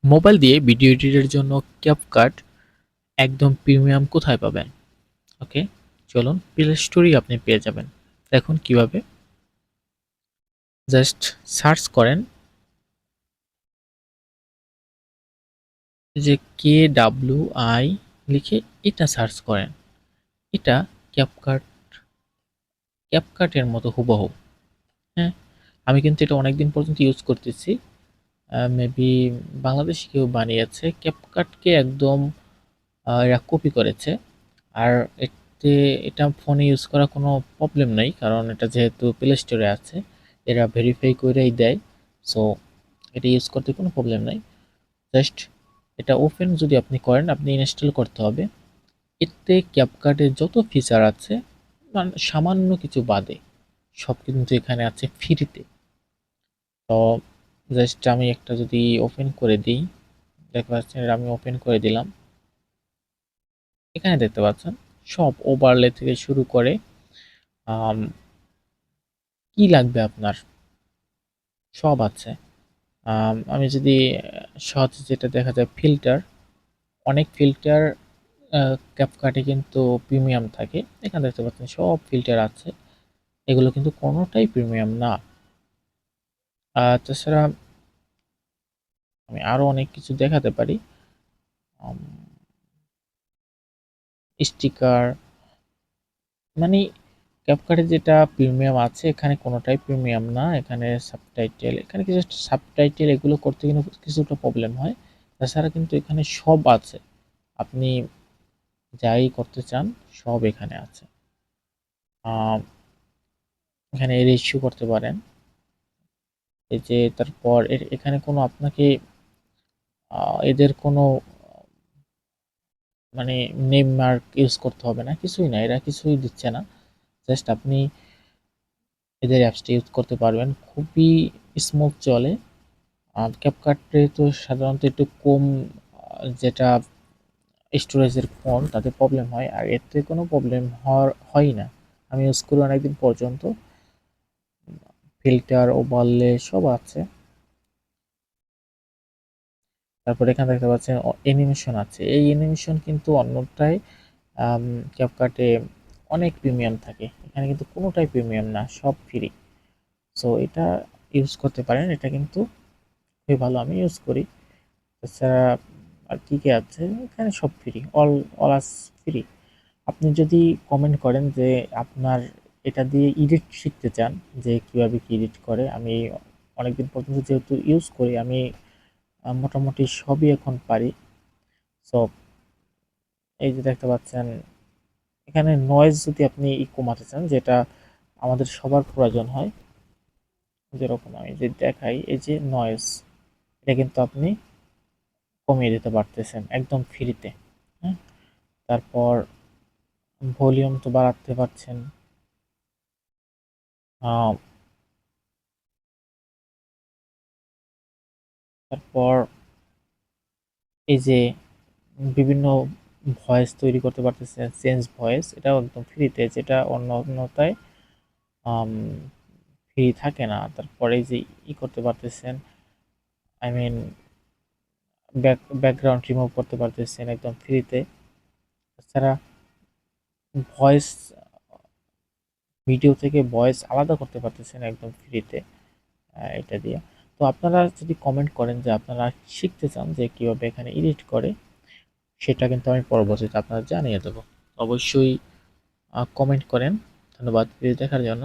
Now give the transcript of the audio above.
Mobile দিয়ে video এডিটের জন্য CapCut একদম প্রিমিয়াম কোথায় পাবেন? ওকে, চলুন প্লে স্টোরেই আপনি পেয়ে যাবেন। দেখুন কিভাবে। জাস্ট সার্চ করেন যে KWI লিখে এটা সার্চ করেন। এটা ক্যাপকাট ক্যাপকাটের মতো হুবহু। হ্যাঁ, আমি কিন্তু এটা অনেকদিন পর্যন্ত ইউজ করতেছি। মেবি বাংলাদেশে কেউ বানিয়েছে ক্যাপকাটকে একদম এরা কপি করেছে। আর এতে এটা ফোনে ইউজ করা কোনো প্রবলেম নাই, কারণ এটা যেহেতু প্লে স্টোরে আছে এরা ভেরিফাই করেই দেয়। সো এটা ইউজ করতে কোনো প্রবলেম নাই। জাস্ট এটা ওপেন যদি আপনি করেন, আপনি ইনস্টল করতে হবে। এতে ক্যাপকাটের যত ফিচার আছে মানে সামান্য কিছু বাদে সব কিন্তু এখানে আছে ফ্রিতে। তো জাস্ট আমি একটা যদি ওপেন করে দিই, দেখতে পাচ্ছেন এটা আমি ওপেন করে দিলাম। এখানে দেখতে পাচ্ছেন সব ওভারলে থেকে শুরু করে আম, কি লাগবে আপনার সব আছে। আমি যদি সহজ যেটা দেখা যায় ফিল্টার, অনেক ফিল্টার ক্যাপকাটে কিন্তু প্রিমিয়াম থাকে। এখানে দেখতে পাচ্ছেন সব ফিল্টার আছে, এগুলো কিন্তু কোনোটাই প্রিমিয়াম না। তাছাড়া আমি আরো অনেক কিছু দেখাতে পারি। স্টিকার, মানে ক্যাপকাটে যেটা প্রিমিয়াম আছে এখানে কোনোটাই প্রিমিয়াম না। এখানে সাবটাইটেল, এখানে কিছু সাবটাইটেল এগুলো করতে কিন্তু কিছুটা প্রবলেম হয়। তাছাড়া কিন্তু এখানে সব আছে, আপনি যাই করতে চান সব এখানে আছে। আহ, এখানে রেশিও করতে পারেন। এই যে তারপর এখানে কোনো আপনাকে এদের কোনো মানে নেম মার্ক ইউজ করতে হবে না, কিছুই না, এরা কিছুই দিচ্ছে না। জাস্ট আপনি এদের অ্যাপসটা ইউজ করতে পারবেন, খুবই স্মুথ চলে। ক্যাপকাটে তো সাধারণত একটু কম যেটা স্টোরেজের ফোন তাতে প্রবলেম হয়, আর এতে কোনো প্রবলেম হয় না। আমি ইউজ করি অনেকদিন পর্যন্ত। ফিল্টার ওভারলে সব আছে। তারপর এখানে দেখতে পাচ্ছেন অ্যানিমেশন আছে। এই অ্যানিমেশন কিন্তু অন্যটায় ক্যাপকাটে অনেক প্রিমিয়াম থাকে, এখানে কিন্তু কোনোটাই প্রিমিয়াম না, সব ফ্রি। সো এটা ইউজ করতে পারেন, এটা কিন্তু খুবই ভালো, আমি ইউজ করি। তাছাড়া আর কি কি আছে, এখানে সব ফ্রি, অল অল আস ফ্রি। আপনি যদি কমেন্ট করেন যে আপনার এটা দিয়ে এডিট শিখতে চান, যে কিভাবে কি এডিট করে, আমি অনেকদিন পর্যন্ত যেহেতু ইউজ করি, আমি মোটামুটি সবই এখন পারি। সো এই যে দেখতে পাচ্ছেন এখানে নয়েজ যদি আপনি কমাতে চান, যেটা আমাদের সবার প্রয়োজন হয়, যেরকম আমি যদি দেখাই, এই যে নয়েজ, এটা কিন্তু আপনি কমিয়ে দিতে পারতেছেন একদম ফ্রিতে। হ্যাঁ, তারপর ভলিউম তো বাড়াতে পারছেন। আহ, তারপর এই যে বিভিন্ন ভয়েস তৈরি করতে পারতেছেন, চেঞ্জ ভয়েস, এটাও একদম ফ্রিতে, যেটা অন্য অন্যতায় ফ্রি থাকে না। তারপরে এই যে করতে পারতেছেন, আই মিন ব্যাকগ্রাউন্ড রিমুভ করতে পারতেছেন একদম ফ্রিতে। তাছাড়া ভয়েস, ভিডিও থেকে ভয়েস আলাদা করতে পারতেছেন একদম ফ্রিতে এটা দিয়ে। তো আপনারা যদি কমেন্ট করেন যে আপনারা শিখতে চান যে কিভাবে এখানে এডিট করে, সেটা কিন্তু আমি পরবর্তীতে আপনারা জানিয়ে দেবো। অবশ্যই কমেন্ট করেন। ধন্যবাদ ভিডিও দেখার জন্য।